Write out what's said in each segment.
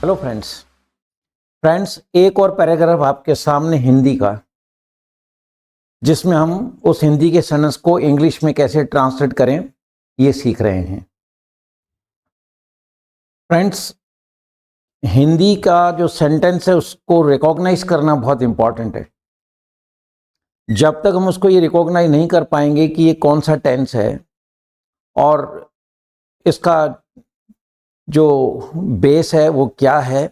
Hello friends एक और paragraph आपके सामने हिंदी का, जिसमें हम उस हिंदी के सेंटेंस को इंग्लिश में कैसे ट्रांसलेट करें ये सीख रहे हैं। फ्रेंड्स, हिंदी का जो सेंटेंस है उसको रिकॉग्नाइज करना बहुत इंपॉर्टेंट है। जब तक हम उसको ये रिकॉग्नाइज नहीं कर पाएंगे कि ये कौन सा टेंस है और इसका जो बेस है वो क्या है,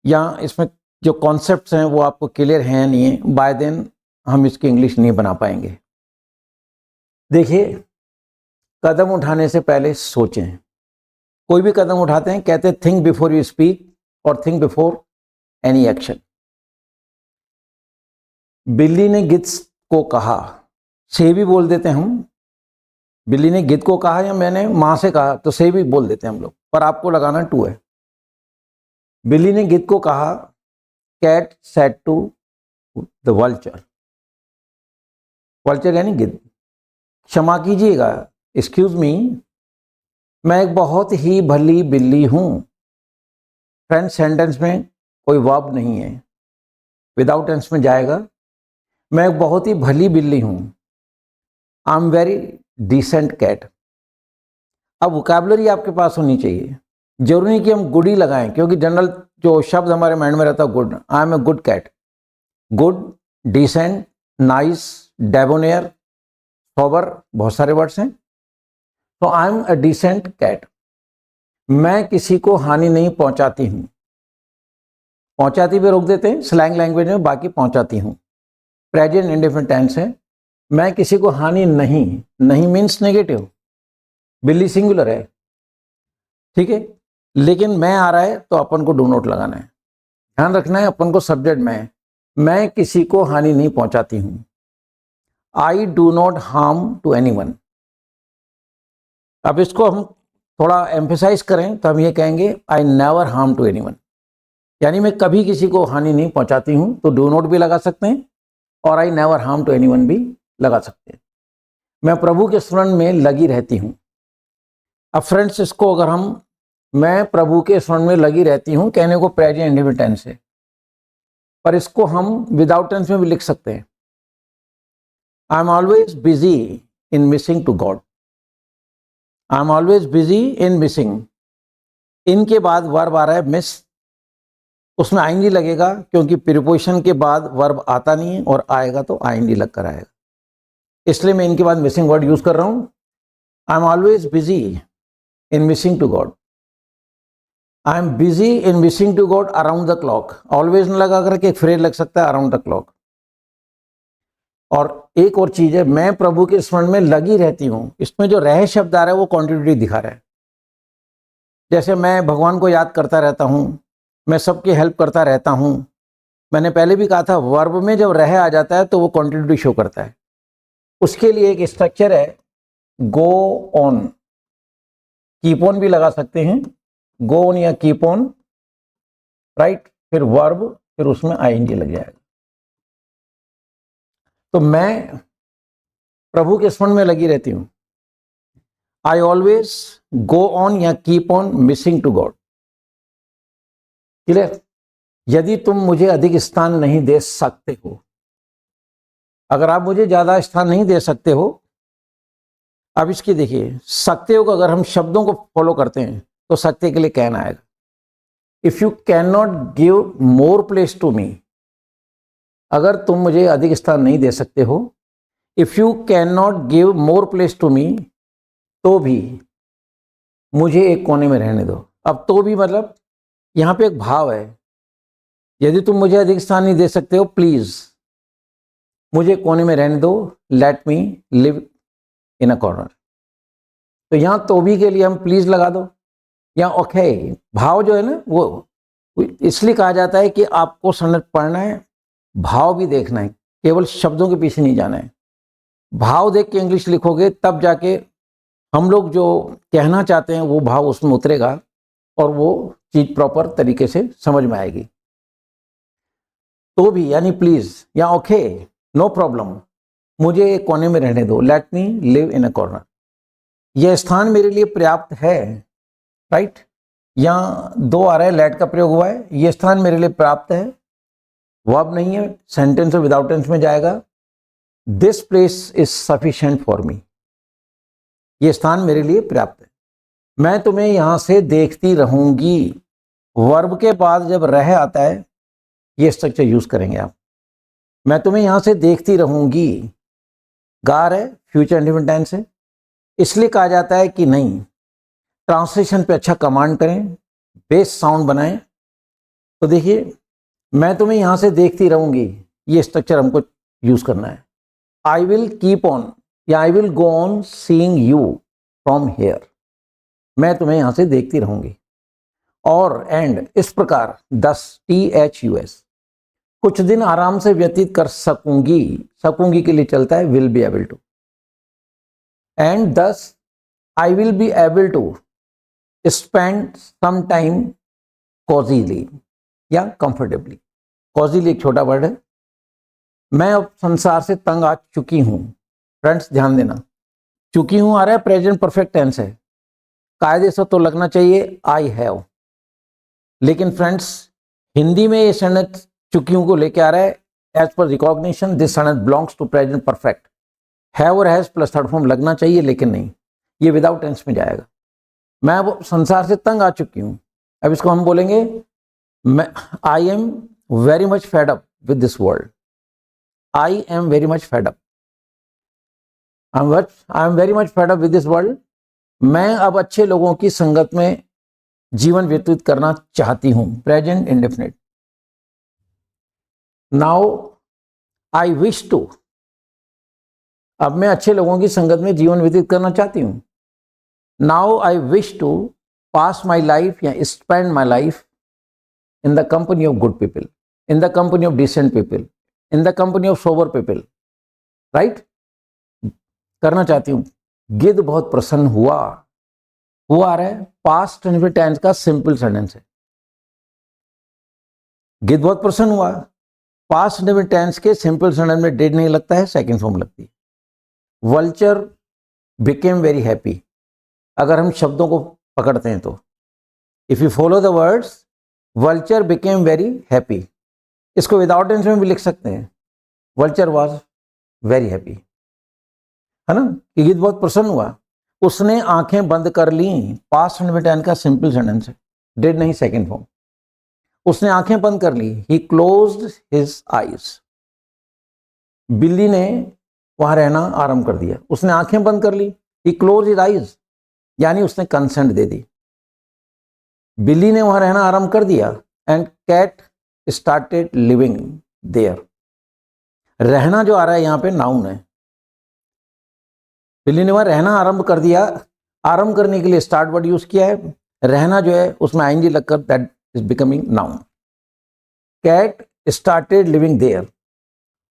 या इसमें जो कॉन्सेप्ट्स हैं वो आपको क्लियर हैं नहीं है, बाय देन हम इसकी इंग्लिश नहीं बना पाएंगे। देखिए, कदम उठाने से पहले सोचें। कोई भी कदम उठाते हैं कहते हैं थिंक बिफोर यू स्पीक और थिंक बिफोर एनी एक्शन। बिल्ली ने गिद्ध को कहा, से भी बोल देते हैं हम। बिल्ली ने गिद्ध को कहा या मैंने मां से कहा तो से भी बोल देते हैं हम लोग, पर आपको लगाना टू है। बिल्ली ने गिद्ध को कहा, cat said to the vulture. Vulture यानी गिद्ध। क्षमा कीजिएगा, एक्सक्यूज मी, मैं एक बहुत ही भली बिल्ली हूं। फ्रेंड्स, सेंटेंस में कोई वर्ब नहीं है, विदाउट टेंस में जाएगा। मैं एक बहुत ही भली बिल्ली हूं। I am very decent cat. अब वोकैबुलरी आपके पास होनी चाहिए। जरूरी नहीं कि हम गुड ही लगाएं, क्योंकि जनरल जो शब्द हमारे माइंड में रहता है good. I am a good cat. Good, decent, nice, debonair, sober, बहुत सारे वर्ड्स हैं। तो I am a decent cat. मैं किसी को हानि नहीं पहुंचाती हूं। पहुंचाती भी रोक देते हैं स्लैंग लैंग्वेज में, बाकी पहुंचाती हूं प्रेजेंट इंडेफिनिट टेंस है। मैं किसी को हानि नहीं मीन्स नेगेटिव। बिल्ली सिंगुलर है, ठीक है, लेकिन मैं आ रहा है तो अपन को डू नॉट लगाना है। ध्यान रखना है अपन को सब्जेक्ट में है। मैं किसी को हानि नहीं पहुंचाती हूं। I do not harm to anyone. अब इसको हम थोड़ा एम्फेसाइज करें तो हम ये कहेंगे I never harm to anyone, यानी मैं कभी किसी को हानि नहीं पहुंचाती हूं। तो डू नॉट भी लगा सकते हैं और I never harm to anyone भी लगा सकते हैं। मैं प्रभु के स्मरण में लगी रहती हूं। अब फ्रेंड्स, इसको अगर हम मैं प्रभु के स्मरण में लगी रहती हूं कहने को प्रेजेंट इंडेफिनिट टेंस है, पर इसको हम विदाउट टेंस में भी लिख सकते हैं। I am always busy in missing to God. I am always busy in missing. इनके बाद वर्ब आ रहा है मिस, उसमें आईएनजी लगेगा क्योंकि प्रीपोजिशन के बाद वर्ब आता नहीं है, और आएगा तो आईएनजी लग कर आएगा, इसलिए मैं इनके बाद मिसिंग वर्ड यूज कर रहा हूं। I am always busy in missing to God. I am busy in missing to God around the clock. Always न लगा करके एक फ्रेज लग सकता है अराउंड द क्लॉक। और एक और चीज है, मैं प्रभु के स्मरण में लगी रहती हूं। इसमें जो रह शब्द आ रहा है वो कॉन्टिन्यूटी दिखा रहा है। जैसे मैं भगवान को याद करता रहता हूं, मैं सबकी हेल्प करता रहता हूं। मैंने पहले भी कहा था वर्ब में जब रह आ जाता है तो वो कॉन्टिन्यूटी शो करता है। उसके लिए एक स्ट्रक्चर है, गो ऑन। कीप ऑन भी लगा सकते हैं, गो ऑन या कीप ऑन, राइट, फिर वर्ब, फिर उसमें आईएनजी लग जाएगा। तो मैं प्रभु के स्मरण में लगी रहती हूं। आई ऑलवेज गो ऑन या keep on missing to God. Clear? यदि तुम मुझे अधिक स्थान नहीं दे सकते हो, अगर आप मुझे ज्यादा स्थान नहीं दे सकते हो। अब इसकी देखिए, सकते हो को अगर हम शब्दों को फॉलो करते हैं तो सकते के लिए कैन आएगा। If you can not give more place to me, अगर तुम मुझे अधिक स्थान नहीं दे सकते हो, if you can not give more place to me, तो भी मुझे एक कोने में रहने दो। अब तो भी मतलब यहां पे एक भाव है, यदि तुम मुझे अधिक स्थान नहीं दे सकते हो, प्लीज मुझे कोने में रहने दो, let me live in a corner. तो यहां तो भी के लिए हम प्लीज लगा दो, या ओके। भाव जो है ना वो इसलिए कहा जाता है कि आपको सनत पढ़ना है, भाव भी देखना है, केवल शब्दों के पीछे नहीं जाना है। भाव देख के इंग्लिश लिखोगे तब जाके हम लोग जो कहना चाहते हैं वो भाव उसमें उतरेगा और वो चीज प्रॉपर तरीके से समझ में आएगी। तो भी यानी प्लीज या ओके, नो प्रॉब्लम, मुझे एक कोने में रहने दो, let me live in a corner. यह स्थान मेरे लिए पर्याप्त है, राइट। यहाँ दो आ रहा है, लेट का प्रयोग हुआ है, ये स्थान मेरे लिए प्राप्त है, वर्ब नहीं है, सेंटेंस और विदाउट टेंस में जाएगा। This place is sufficient for me, ये स्थान मेरे लिए पर्याप्त है। मैं तुम्हें यहां से देखती रहूंगी, वर्ब के बाद जब रह आता है ये स्ट्रक्चर यूज करेंगे आप। मैं तुम्हें यहां से देखती रहूंगी, गार है, फ्यूचर इंडेफिनिट टेंस है, इसलिए कहा जाता है कि नहीं, ट्रांसलेशन पे अच्छा कमांड करें, बेस साउंड बनाएं। तो देखिए, मैं तुम्हें यहां से देखती रहूंगी, ये स्ट्रक्चर हमको यूज करना है। आई विल कीप ऑन या I will go on seeing you from here, मैं तुम्हें यहां से देखती रहूंगी। और एंड, इस प्रकार, THUS, कुछ दिन आराम से व्यतीत कर सकूंगी, सकूंगी के लिए चलता है will be able to. And this I will be able to spend some time cosily या कंफर्टेबली। कॉजीली एक छोटा वर्ड है। मैं अब संसार से तंग आ चुकी हूं। फ्रेंड्स ध्यान देना, चुकी हूं आ रहा है, प्रेजेंट परफेक्ट टेंस है, कायदे से तो लगना चाहिए आई हैव, लेकिन फ्रेंड्स हिंदी में ये सेंटेंस चुकी हूं को लेके आ रहा है। As per recognition this sentence belongs to present perfect. Have और हैज प्लस थर्ड फॉर्म लगना चाहिए, लेकिन नहीं, ये विदाउट टेंस में जाएगा। मैं अब संसार से तंग आ चुकी हूं, अब इसको हम बोलेंगे आई am very much fed up with this world. I am very much fed up, I am very much fed up with this world. मैं अब अच्छे लोगों की संगत में जीवन व्यतीत करना चाहती हूं, present indefinite. Now I wish to, अब मैं अच्छे लोगों की संगत में जीवन व्यतीत करना चाहती हूं। Now I wish to pass my life या spend my life in the company of good people, in the company of decent people, in the company of sober people, right, करना चाहती हूं। गिद्ध बहुत प्रसन्न हुआ, हुआ आ रहा है, पास्ट इंडेफिनिट टेंस का सिंपल सेंटेंस है। गिद्ध बहुत प्रसन्न हुआ, पास्ट इंडेफिनिट टेंस के सिंपल सेंटेंस में डिड नहीं लगता है, सेकंड फॉर्म लगती है। वल्चर बिकेम वेरी हैप्पी, अगर हम शब्दों को पकड़ते हैं तो, if you follow the words, vulture became very happy, इसको विदाउट टेंस में भी लिख सकते हैं, वल्चर वाज वेरी हैप्पी, है ना, कि गिद्ध बहुत प्रसन्न हुआ, उसने आंखें बंद कर ली, पास्ट इंडेफिनिट टेंस का सिंपल सेंटेंस है, डिड नहीं सेकंड फॉर्म। उसने आंखें बंद कर ली, ही क्लोज्ड हिज आईज, बिल्ली ने वहां रहना आरंभ कर दिया, उसने आंखें बंद कर ली, ही क्लोज हिज आईज, यानी उसने कंसेंट दे दी, बिल्ली ने वहां रहना आरंभ कर दिया। And cat started living there, रहना जो आ रहा है यहां पे नाउन है, बिल्ली ने वहां रहना आरंभ कर दिया, आरंभ करने के लिए स्टार्ट वर्ड यूज किया है, रहना जो है उसमें आईएनजी लगकर that is becoming noun. Cat started living there,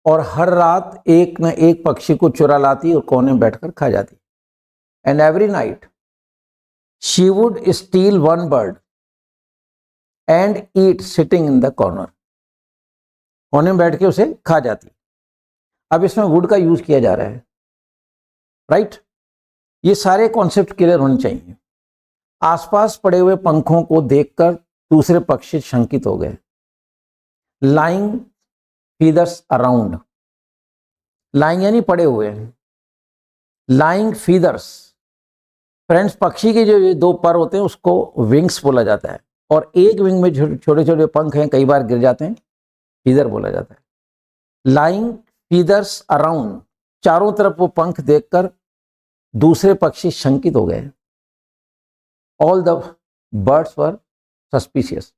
और हर रात एक न एक पक्षी को चुरा लाती और कोने में बैठकर खा जाती। And every night she would steel one bird and eat sitting in the corner, कोने में बैठ के उसे खा जाती। अब इसमें वुड का यूज किया जा रहा है, राइट, ये सारे कॉन्सेप्ट क्लियर होने चाहिए। आसपास पड़े हुए पंखों को देखकर दूसरे पक्षी शंकित हो गए। लाइंग फीदर्स अराउंड, लाइंग यानी पड़े हुए, लाइंग फीदर्स, फ्रेंड्स पक्षी के जो ये दो पर होते हैं उसको विंग्स बोला जाता है, और एक विंग में छोटे छोटे पंख हैं, कई बार गिर जाते हैं, फीदर बोला जाता है। लाइंग फीदर्स अराउंड, चारों तरफ वो पंख देखकर दूसरे पक्षी शंकित हो गए। All the birds were suspicious,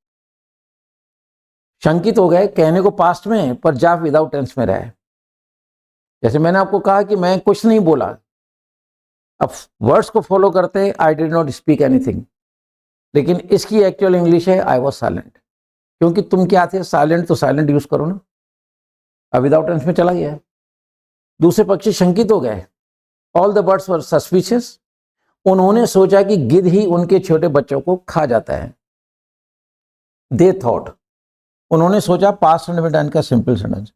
शंकित हो गए, कहने को पास्ट में है पर जा विदाउट टेंस में रहा है। जैसे मैंने आपको कहा कि मैं कुछ नहीं बोला, अब वर्ड्स को फॉलो करते I did not speak anything, लेकिन इसकी एक्चुअल इंग्लिश है आई वॉज साइलेंट, क्योंकि तुम क्या थे साइलेंट, तो साइलेंट यूज करो ना, अब विदाउट टेंस में चला गया। दूसरे पक्षी शंकित हो गए। All the birds were suspicious, उन्होंने सोचा कि गिद्ध ही उनके छोटे बच्चों को खा जाता है। दे थॉट, उन्होंने सोचा, पास्ट इंडेफिनिट टेंस का simple sentence,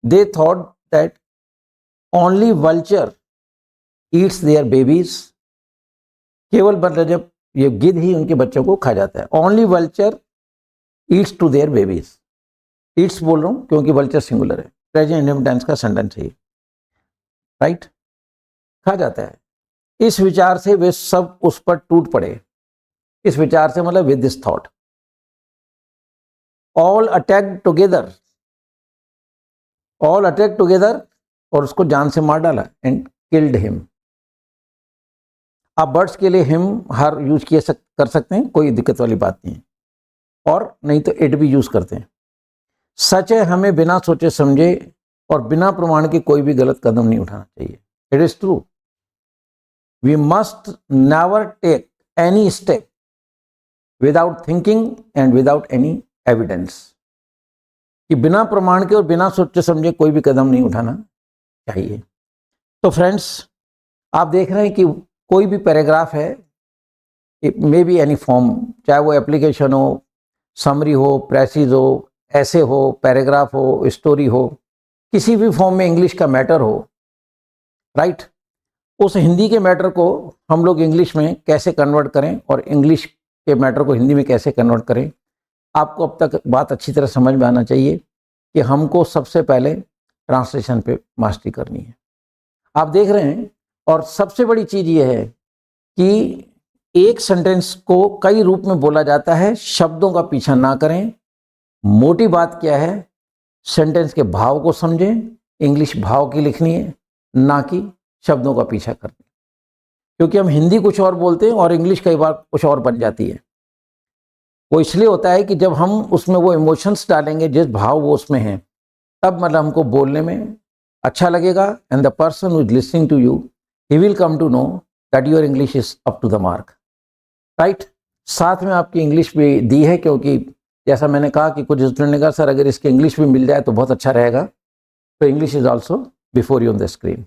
they thought that only vulture Yeats there babies, केवल मतलब जब ये गिद्ध ही उनके बच्चों को खा जाता है। Only vulture eats to their babies. Eats बोल रहा हूँ क्योंकि वल्चर सिंगुलर है, प्रेजेंट इंडेफिनिट टेंस का सेंटेंस है, राइट, खा जाता है। इस विचार से वे सब उस पर टूट पड़े। इस विचार से मतलब with this thought, all attack together, all attack together, और उसको जान से मार डाला, एंड किल्ड हिम। आप बर्ड्स के लिए हिम हर यूज कर सकते हैं, कोई दिक्कत वाली बात नहीं है, और नहीं तो इट भी यूज करते हैं। सच है, हमें बिना सोचे समझे और बिना प्रमाण के कोई भी गलत कदम नहीं उठाना चाहिए। It is true, we must never take any step without thinking and without any evidence, कि बिना प्रमाण के और बिना सोचे समझे कोई भी कदम नहीं उठाना चाहिए। तो फ्रेंड्स, आप देख रहे हैं कि कोई भी पैराग्राफ है, मे बी एनी फॉर्म, चाहे वो एप्लीकेशन हो, समरी हो, प्रेसिज हो, ऐसे हो, पैराग्राफ हो, स्टोरी हो, किसी भी फॉर्म में इंग्लिश का मैटर हो, राइट, उस हिंदी के मैटर को हम लोग इंग्लिश में कैसे कन्वर्ट करें और इंग्लिश के मैटर को हिंदी में कैसे कन्वर्ट करें, आपको अब तक बात अच्छी तरह समझ में आना चाहिए कि हमको सबसे पहले ट्रांसलेशन पे मास्टरी करनी है। आप देख रहे हैं, और सबसे बड़ी चीज़ ये है कि एक सेंटेंस को कई रूप में बोला जाता है, शब्दों का पीछा ना करें। मोटी बात क्या है, सेंटेंस के भाव को समझें, इंग्लिश भाव की लिखनी है, ना कि शब्दों का पीछा करना, क्योंकि हम हिंदी कुछ और बोलते हैं और इंग्लिश कई बार कुछ और बन जाती है। वो इसलिए होता है कि जब हम उसमें वो इमोशंस डालेंगे, जिस भाव वो उसमें हैं, तब मतलब हमको बोलने में अच्छा लगेगा, and the person who is listening to you, he will come to know that your English is up to the mark, right. साथ में आपकी इंग्लिश भी दी है, क्योंकि जैसा मैंने कहा कि कुछ स्टूडेंट ने कहा सर अगर इसकी इंग्लिश भी मिल जाए तो बहुत अच्छा रहेगा, तो English is also before you on the screen.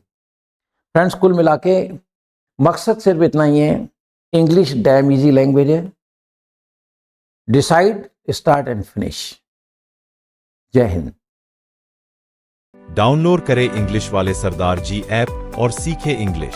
Friends, कुल मिला के मकसद सिर्फ इतना ही है, इंग्लिश डैम इजी लैंग्वेज है, डिसाइड, स्टार्ट एंड फिनिश। जय हिंद। डाउनलोड करें इंग्लिश वाले सरदार जी ऐप और सीखें इंग्लिश।